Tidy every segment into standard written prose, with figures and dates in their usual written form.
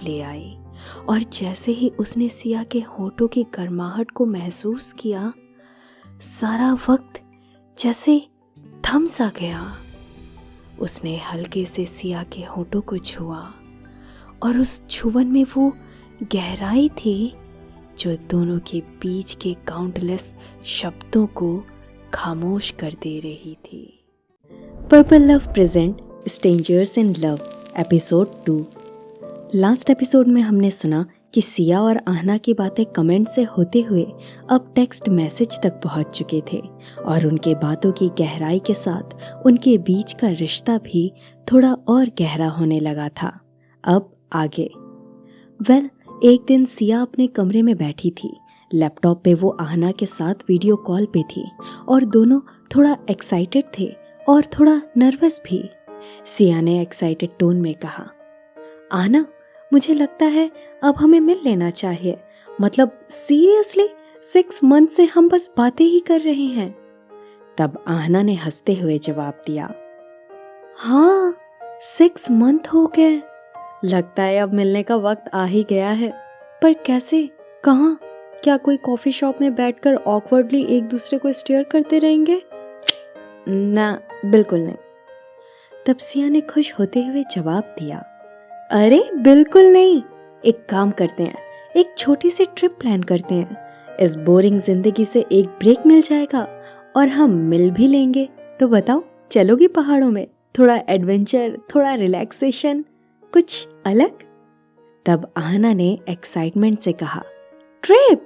ले आई और जैसे ही उसने सिया के होठों की गर्माहट को महसूस किया, सारा वक्त जैसे थम सा गया। उसने हल्के से सिया के होठों को छुआ और उस छुवन में वो गहराई थी जो दोनों के बीच के काउंटलेस शब्दों को खामोश कर दे रही थी। Purple love present strangers in love episode 2। Last episode में हमने सुना कि सिया और आहना की बातें कमेंट से होते हुए अब टेक्स्ट मैसेज तक पहुंच चुके थे और उनके बातों की गहराई के साथ उनके बीच का रिश्ता भी थोड़ा और गहरा होने लगा था। अब आगे। एक दिन सिया अपने कमरे में बैठी थी। लैपटॉप पे वो आहना के साथ वीडियो कॉल पे थी और दोनों थोड़ा एक्साइटेड थे और थोड़ा नर्वस भी। सिया ने एक्साइटेड टोन में कहा, आहना, मुझे लगता है अब हमें मिल लेना चाहिए। मतलब सीरियसली 6 मंथ से हम बस बातें ही कर रहे हैं। तब आहना ने हंसते हुए जवाब दिया, हाँ 6 मंथ हो गए। लगता है अब मिलने का वक्त आ ही गया है। पर कैसे, कहाँ? क्या कोई कॉफी शॉप में बैठकर ऑकवर्डली एक दूसरे को स्टेयर करते रहेंगे? ना, बिल्कुल नहीं। तब सिया ने खुश होते हुए जवाब दिया, अरे बिल्कुल नहीं। एक काम करते हैं, एक छोटी सी ट्रिप प्लान करते हैं। इस बोरिंग जिंदगी से एक ब्रेक मिल जाएगा और हम मिल भी लेंगे। तो बताओ, चलोगी पहाड़ों में? थोड़ा एडवेंचर, थोड़ा रिलैक्सेशन, कुछ अलग। तब आहना ने एक्साइटमेंट से कहा, ट्रिप?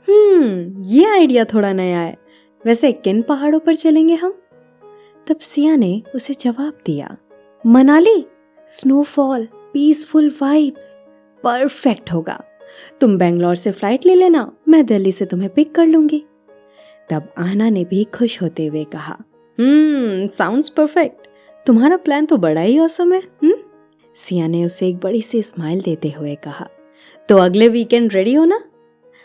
ये आइडिया थोड़ा नया है। वैसे किन पहाड़ों पर चलेंगे हम? तब सिया ने उसे जवाब दिया, Manali, snowfall, peaceful vibes, perfect होगा। तुम बेंगलोर से फ्लाइट ले लेना, मैं दिल्ली से तुम्हें पिक कर लूंगी। तब आहना ने भी खुश होते हुए कहा, साउंड्स परफेक्ट। तुम्हारा प्लान तो बड़ा ही ऑसम है। सिया ने उसे एक बड़ी सी स्माइल देते हुए कहा, तो अगले वीकेंड रेडी हो ना?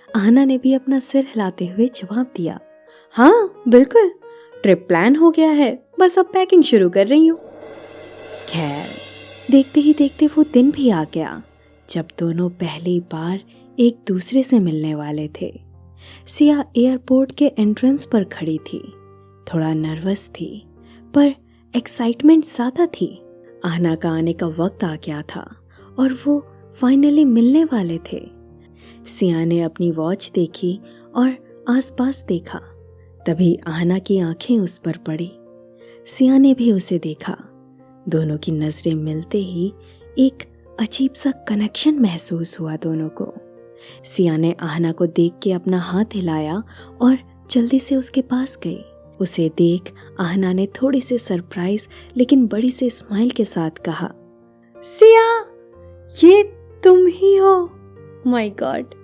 आहना ने भी अपना सिर हिलाते हुए जवाब दिया, हाँ बिल्कुल, ट्रिप प्लान हो गया है, बस अब पैकिंग शुरू कर रही हूँ। खैर, देखते ही देखते वो दिन भी आ गया जब दोनों पहली बार एक दूसरे से मिलने वाले थे। सिया एयरपोर्ट के एंट्रेंस पर खड़ी थी। थोड़ा नर्वस थी पर एक्साइटमेंट ज्यादा थी। आहना का आने का वक्त आ गया था और वो फाइनली मिलने वाले थे। सिया ने अपनी वॉच देखी और आसपास देखा। तभी आहना की आंखें उस पर पड़ी। सिया ने भी उसे देखा। दोनों की नजरें मिलते ही एक अजीब सा कनेक्शन महसूस हुआ दोनों को। सिया ने आहना को देख के अपना हाथ हिलाया और जल्दी से उसके पास गई। उसे देख आहना ने थोड़ी सी सरप्राइज लेकिन बड़ी सी स्माइल के साथ कहा, सिया, ये तुम ही हो? My God.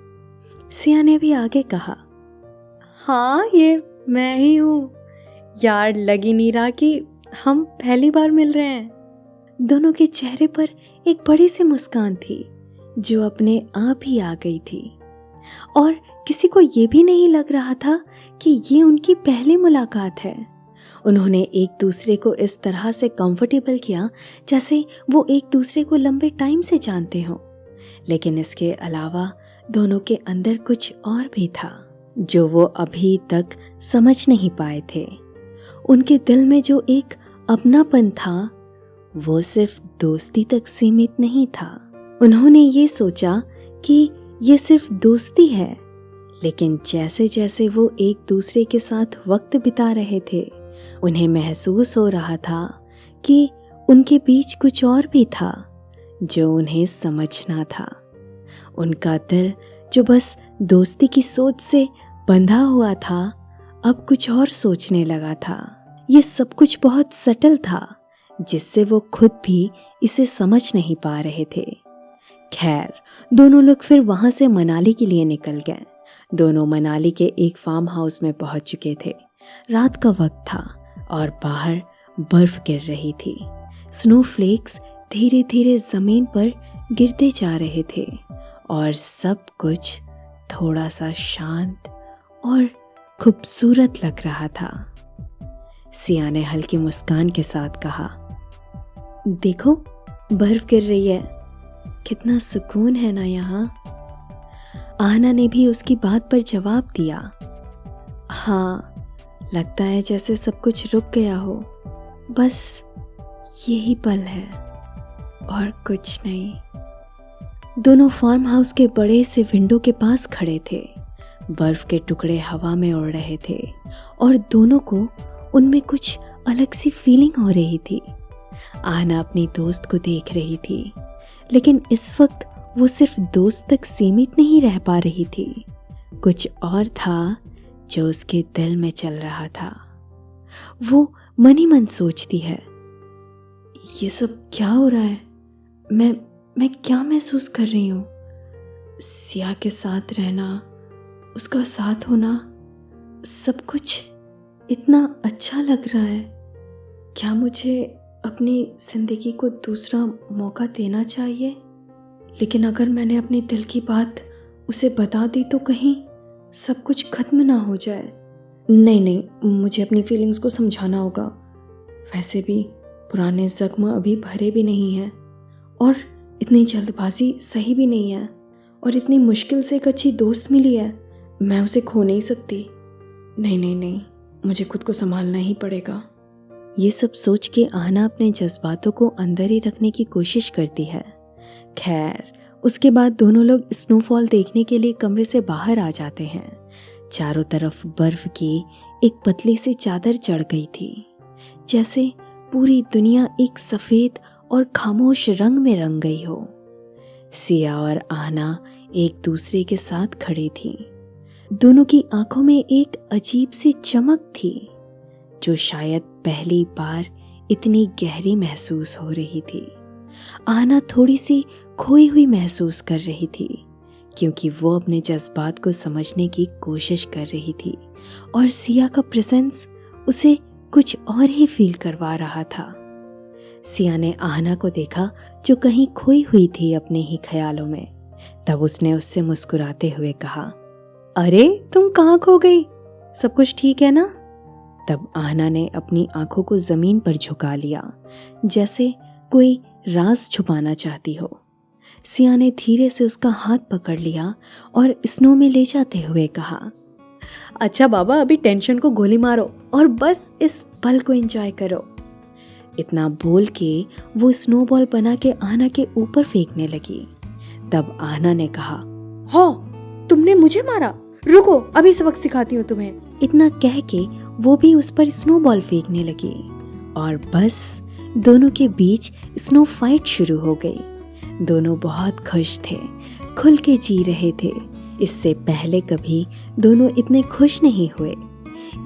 सिया ने भी आगे कहा, हाँ ये मैं ही हूँ। यार, लग ही नहीं रहा कि हम पहली बार मिल रहे हैं। दोनों के चेहरे पर एक बड़ी सी मुस्कान थी जो अपने आप ही आ गई थी और किसी को ये भी नहीं लग रहा था कि ये उनकी पहली मुलाकात है। उन्होंने एक दूसरे को इस तरह से कंफर्टेबल किया जैसे वो एक दूसरे को लंबे टाइम से जानते हों। लेकिन इसके अलावा दोनों के अंदर कुछ और भी था जो वो अभी तक समझ नहीं पाए थे। उनके दिल में जो एक अपनापन था वो सिर्फ दोस्ती तक सीमित नहीं था। उन्होंने ये सोचा कि ये सिर्फ दोस्ती है, लेकिन जैसे जैसे वो एक दूसरे के साथ वक्त बिता रहे थे उन्हें महसूस हो रहा था कि उनके बीच कुछ और भी था जो उन्हें समझना था। उनका दिल जो बस दोस्ती की सोच से बंधा हुआ था अब कुछ और सोचने लगा था। ये सब कुछ बहुत सटल था जिससे वो खुद भी इसे समझ नहीं पा रहे थे। खैर, दोनों लोग फिर वहां से मनाली के लिए निकल गए। दोनों मनाली के एक फार्म हाउस में पहुंच चुके थे। रात का वक्त था और बाहर बर्फ गिर रही थी। स्नोफ्लेक्स धीरे धीरे जमीन पर गिरते जा रहे थे और सब कुछ थोड़ा सा शांत और खूबसूरत लग रहा था। सिया ने हल्की मुस्कान के साथ कहा, देखो बर्फ गिर रही है, कितना सुकून है ना यहाँ। आहना ने भी उसकी बात पर जवाब दिया, हाँ, लगता है जैसे सब कुछ रुक गया हो, बस यही पल है और कुछ नहीं। दोनों फार्म हाउस के बड़े से विंडो के पास खड़े थे। बर्फ के टुकड़े हवा में उड़ रहे थे और दोनों को उनमें कुछ अलग सी फीलिंग हो रही थी। आहना अपनी दोस्त को देख रही थी, लेकिन इस वक्त वो सिर्फ दोस्त तक सीमित नहीं रह पा रही थी। कुछ और था जो उसके दिल में चल रहा था। वो मन ही मन सोचती है, ये सब क्या हो रहा है? मैं क्या महसूस कर रही हूँ? सिया के साथ रहना, उसका साथ होना, सब कुछ इतना अच्छा लग रहा है। क्या मुझे अपनी जिंदगी को दूसरा मौका देना चाहिए? लेकिन अगर मैंने अपने दिल की बात उसे बता दी तो कहीं सब कुछ खत्म ना हो जाए। नहीं, मुझे अपनी फीलिंग्स को समझाना होगा। वैसे भी पुराने जख्म अभी भरे भी नहीं हैं और इतनी जल्दबाजी सही भी नहीं है, और इतनी मुश्किल से एक अच्छी दोस्त मिली है, मैं उसे खो नहीं सकती। नहीं, मुझे खुद को संभालना ही पड़ेगा। ये सब सोच के आहना अपने जज्बातों को अंदर ही रखने की कोशिश करती है। खैर, उसके बाद दोनों लोग स्नोफॉल देखने के लिए कमरे से बाहर आ जाते हैं। चारों तरफ बर्फ की एक पतली सी चादर चढ़ गई थी, जैसे पूरी दुनिया एक सफेद और खामोश रंग में रंग गई हो। सिया और आहना एक दूसरे के साथ खड़ी थी। दोनों की आंखों में एक अजीब सी चमक थी, जो शायद पहली बार इतनी गहरी महसूस हो रही थी। आहना थोड़ी सी खोई हुई महसूस कर रही थी, क्योंकि वो अपने जज्बात को समझने की कोशिश कर रही थी और सिया का प्रेजेंस उसे कुछ और ही फील करवा रहा था। सिया ने आहना को देखा, जो कहीं खोई हुई थी अपने ही ख्यालों में। तब उसने उससे मुस्कुराते हुए कहा, अरे तुम कहाँ खो गई? सब कुछ ठीक है ना? तब आहना ने अपनी आंखों को जमीन पर झुका लिया, जैसे कोई राज छुपाना चाहती हो। सिया ने धीरे से उसका हाथ पकड़ लिया और स्नो में ले जाते हुए कहा, अच्छा बाबा, अभी टेंशन को गोली मारो और बस इस पल को एंजॉय करो। इतना बोल के वो स्नोबॉल बना के आहना के ऊपर फेंकने लगी। तब आहना ने कहा, हाँ, तुमने मुझे मारा, रुको अभी सबक सिखाती हूँ तुम्हें। इतना कह के वो भी उस पर स्नोबॉल फेंकने लगी और बस दोनों के बीच स्नो फाइट शुरू हो गई। दोनों बहुत खुश थे, खुल के जी रहे थे। इससे पहले कभी दोनों इतने खुश नहीं हुए।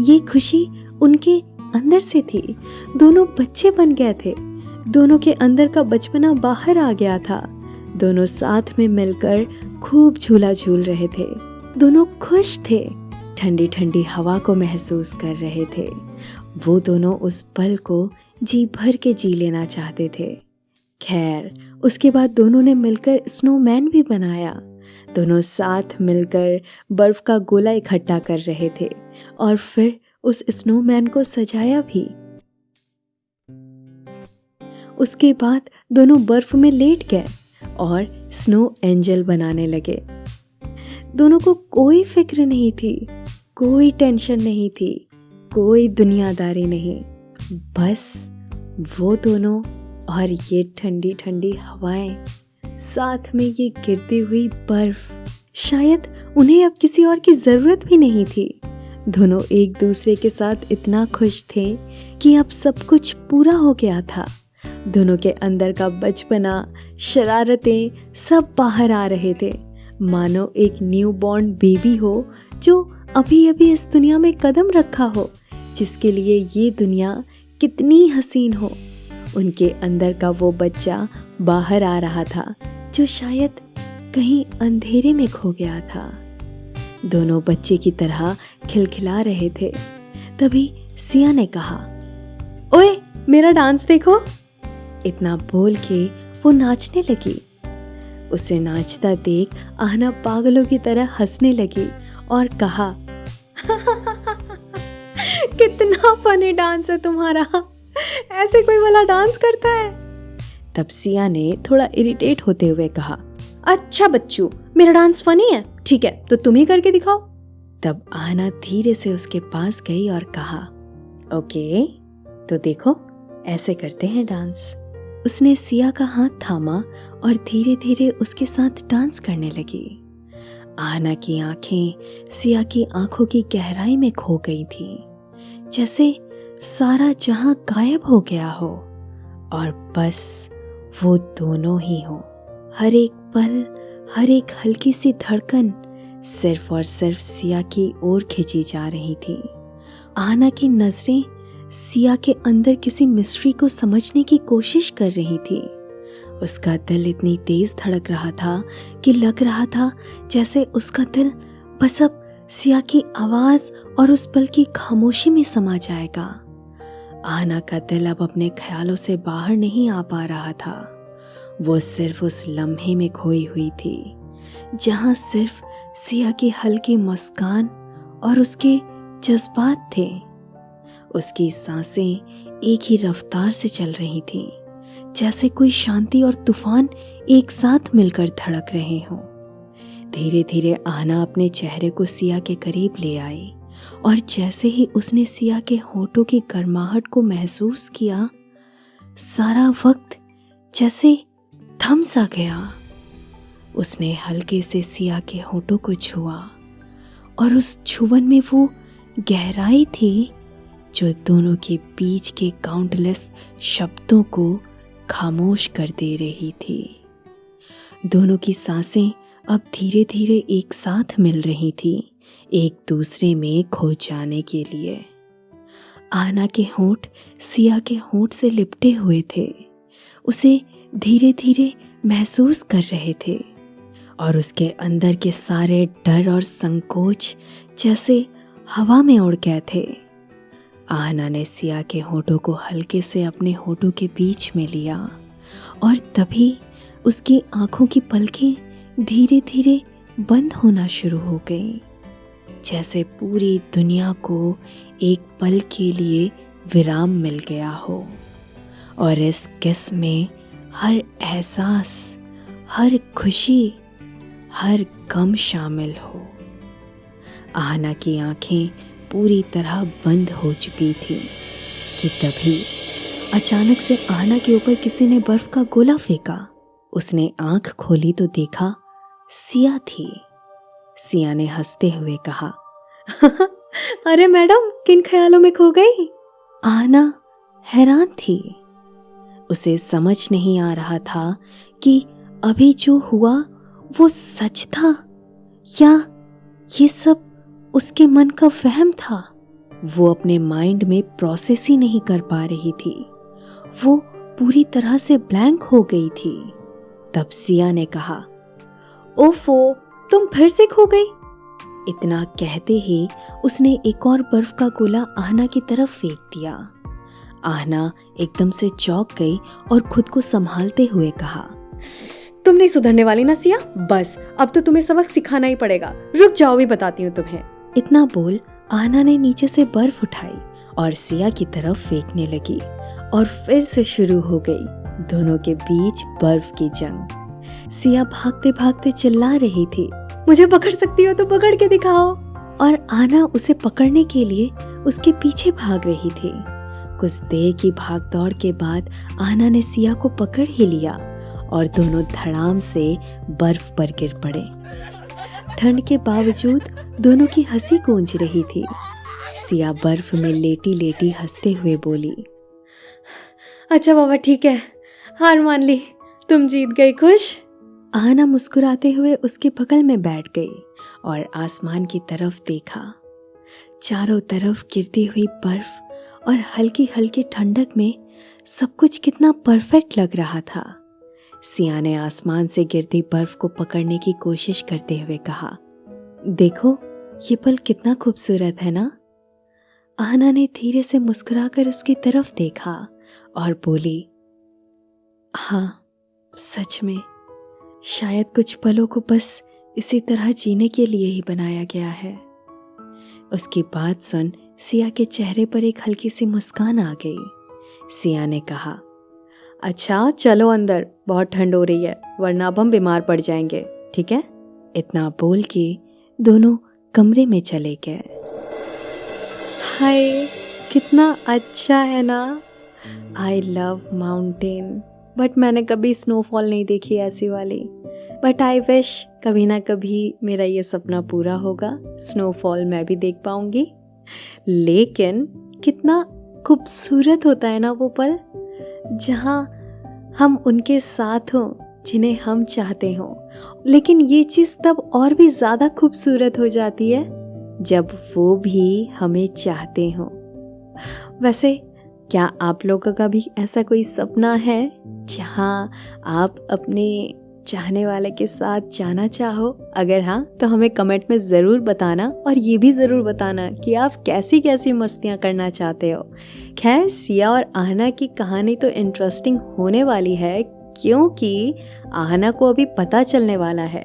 ये खुशी उनके अंदर से थी। दोनों बच्चे बन गए थे। दोनों के अंदर का बचपना बाहर आ गया था। दोनों साथ में मिलकर खूब झूला झूल रहे थे। दोनों खुश थे, ठंडी ठंडी हवा को महसूस कर रहे थे। वो दोनों उस पल को जी भर के जी लेना चाहते थे। खैर, उसके बाद दोनों ने मिलकर स्नोमैन भी बनाया। दोनों साथ मिलकर बर्फ का गोला इकट्ठा कर रहे थे और फिर उस स्नोमैन को सजाया भी। उसके बाद दोनों बर्फ में लेट गए और स्नो एंजल बनाने लगे। दोनों को कोई फिक्र नहीं थी, कोई टेंशन नहीं थी, कोई दुनियादारी नहीं। बस वो दोनों और ये ठंडी ठंडी हवाएं, साथ में ये गिरती हुई बर्फ। शायद उन्हें अब किसी और की जरूरत भी नहीं थी। दोनों एक दूसरे के साथ इतना खुश थे कि अब सब कुछ पूरा हो गया था। दोनों के अंदर का बचपना, शरारतें सब बाहर आ रहे थे, मानो एक न्यू बॉर्न बेबी हो जो अभी अभी इस दुनिया में कदम रखा हो, जिसके लिए ये दुनिया कितनी हसीन हो। उनके अंदर का वो बच्चा बाहर आ रहा था, जो शायद कहीं अंधेरे में खो गया था। दोनों बच्चे की तरह खिलखिला रहे थे। तभी सिया ने कहा, ओए मेरा डांस देखो। इतना बोल के वो नाचने लगी। उसे नाचता देख आहना पागलों की तरह हंसने लगी और कहा, कितना फनी डांस है तुम्हारा, ऐसे कोई वाला डांस करता है। तब सिया ने थोड़ा इरिटेट होते हुए कहा, अच्छा बच्चू, मेरा डांस फनी है, ठीक है तो तुम ही करके दिखाओ। तब आहना धीरे से उसके पास गई और कहा, ओके तो देखो ऐसे करते हैं डांस। उसने सिया का हाथ थामा और धीरे धीरे उसके साथ डांस करने लगी। आहना की आंखें सिया की आंखों की गहराई में खो गई थी, जैसे सारा जहां गायब हो गया हो और बस वो दोनों ही हो। हर एक पल, हर एक हल्की सी धड़कन सिर्फ और सिर्फ सिया की ओर खींची जा रही थी। आहना की नजरें सिया के अंदर किसी मिस्ट्री को समझने की कोशिश कर रही थी। उसका दिल इतनी तेज धड़क रहा था कि लग रहा था जैसे उसका दिल बस अब सिया की आवाज और उस पल की खामोशी में समा जाएगा। आहना का दिल अब अपने ख्यालों से बाहर नहीं आ पा रहा था। वो सिर्फ उस लम्हे में खोई हुई थी जहां सिर्फ सिया की हल्की मुस्कान और उसके जज्बात थे। उसकी सांसें एक ही रफ्तार से चल रही थीं, जैसे कोई शांति और तूफान एक साथ मिलकर धड़क रहे हों। धीरे धीरे आहना अपने चेहरे को सिया के करीब ले आई और जैसे ही उसने सिया के होठों की गर्माहट को महसूस किया, सारा वक्त जैसे थम सा गया। उसने हल्के से सिया के होठों को छुआ और उस छुवन में वो गहराई थी जो दोनों के बीच के काउंटलेस शब्दों को खामोश कर दे रही थी। दोनों की सांसें अब धीरे धीरे एक साथ मिल रही थी, एक दूसरे में खो जाने के लिए। आहना के होंठ सिया के होंठ से लिपटे हुए थे, उसे धीरे धीरे महसूस कर रहे थे और उसके अंदर के सारे डर और संकोच जैसे हवा में उड़ गए थे। आहना ने सिया के होठों को हल्के से अपने होठों के बीच में लिया और तभी उसकी आंखों की पलकें धीरे धीरे बंद होना शुरू हो गईं, जैसे पूरी दुनिया को एक पल के लिए विराम मिल गया हो और इस किस में हर एहसास, हर खुशी, हर गम शामिल हो। आहना की आंखें पूरी तरह बंद हो चुकी थी कि तभी अचानक से आहना के ऊपर किसी ने बर्फ का गोला फेंका। उसने आंख खोली तो देखा सिया थी। सिया ने हंसते हुए कहा, अरे मैडम, किन ख्यालों में खो गई? आहना हैरान थी। उसे समझ नहीं आ रहा था कि अभी जो हुआ वो सच था या ये सब उसके मन का वहम था। वो अपने माइंड में प्रोसेस ही नहीं कर पा रही थी। वो पूरी तरह से ब्लैंक हो गई थी। तब सिया ने कहा, ओफो, तुम फिर से खो गई। इतना कहते ही उसने एक और बर्फ का गोला आहना की तरफ फेंक दिया। आहना एकदम से चौंक गई और खुद को संभालते हुए कहा, तुम नहीं सुधरने वाली ना सिया, बस अब तो तुम्हें सबक सिखाना ही पड़ेगा। रुक जाओ, भी बताती हूँ तुम्हें। इतना बोल आहना ने नीचे से बर्फ उठाई और सिया की तरफ फेंकने लगी और फिर से शुरू हो गई दोनों के बीच बर्फ की जंग। सिया भागते भागते चिल्ला रही थी, मुझे पकड़ सकती हो तो पकड़ के दिखाओ। और आहना उसे पकड़ने के लिए उसके पीछे भाग रही थी। कुछ देर की भागदौड़ के बाद आहना ने सिया को पकड़ ही लिया और दोनों धड़ाम से बर्फ पर गिर पड़े। ठंड के बावजूद दोनों की हंसी गूंज रही थी। सिया बर्फ में लेटी लेटी हंसते हुए बोली, अच्छा बाबा ठीक है, हार मान ली, तुम जीत गई, खुश? आहना मुस्कुराते हुए उसके बगल में बैठ गई और आसमान की तरफ देखा। चारों तरफ गिरती हुई बर्फ और हल्की हल्की ठंडक में सब कुछ कितना परफेक्ट लग रहा था। सिया ने आसमान से गिरती बर्फ को पकड़ने की कोशिश करते हुए कहा, देखो ये पल कितना खूबसूरत है ना? आहना ने धीरे से मुस्कुराकर उसकी तरफ देखा और बोली, हाँ सच में, शायद कुछ पलों को बस इसी तरह जीने के लिए ही बनाया गया है। उसकी बात सुन सिया के चेहरे पर एक हल्की सी मुस्कान आ गई। सिया ने कहा, अच्छा चलो अंदर, बहुत ठंड हो रही है वरना अब हम बीमार पड़ जाएंगे, ठीक है? इतना बोल के दोनों कमरे में चले गए। हाय कितना अच्छा है ना। आई लव माउंटेन, बट मैंने कभी स्नोफॉल नहीं देखी ऐसी वाली। बट आई विश कभी ना कभी मेरा ये सपना पूरा होगा, स्नोफॉल मैं भी देख पाऊंगी। लेकिन कितना खूबसूरत होता है ना वो पल, जहाँ हम उनके साथ हों जिन्हें हम चाहते हों। लेकिन ये चीज़ तब और भी ज़्यादा खूबसूरत हो जाती है जब वो भी हमें चाहते हों। वैसे क्या आप लोगों का भी ऐसा कोई सपना है जहाँ आप अपने चाहने वाले के साथ जाना चाहो? अगर हाँ तो हमें कमेंट में ज़रूर बताना, और ये भी ज़रूर बताना कि आप कैसी कैसी मस्तियाँ करना चाहते हो। खैर सिया और आहना की कहानी तो इंटरेस्टिंग होने वाली है, क्योंकि आहना को अभी पता चलने वाला है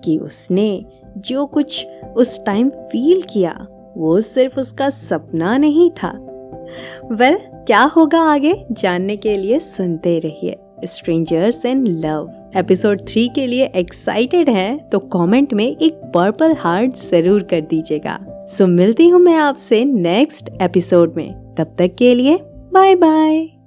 कि उसने जो कुछ उस टाइम फील किया वो सिर्फ उसका सपना नहीं था। वेल, क्या होगा आगे जानने के लिए सुनते रहिए स्ट्रेंजर्स इन लव। एपिसोड 3 के लिए एक्साइटेड हैं तो कमेंट में एक पर्पल हार्ट जरूर कर दीजिएगा। सो मिलती हूँ मैं आपसे नेक्स्ट एपिसोड में, तब तक के लिए बाय बाय।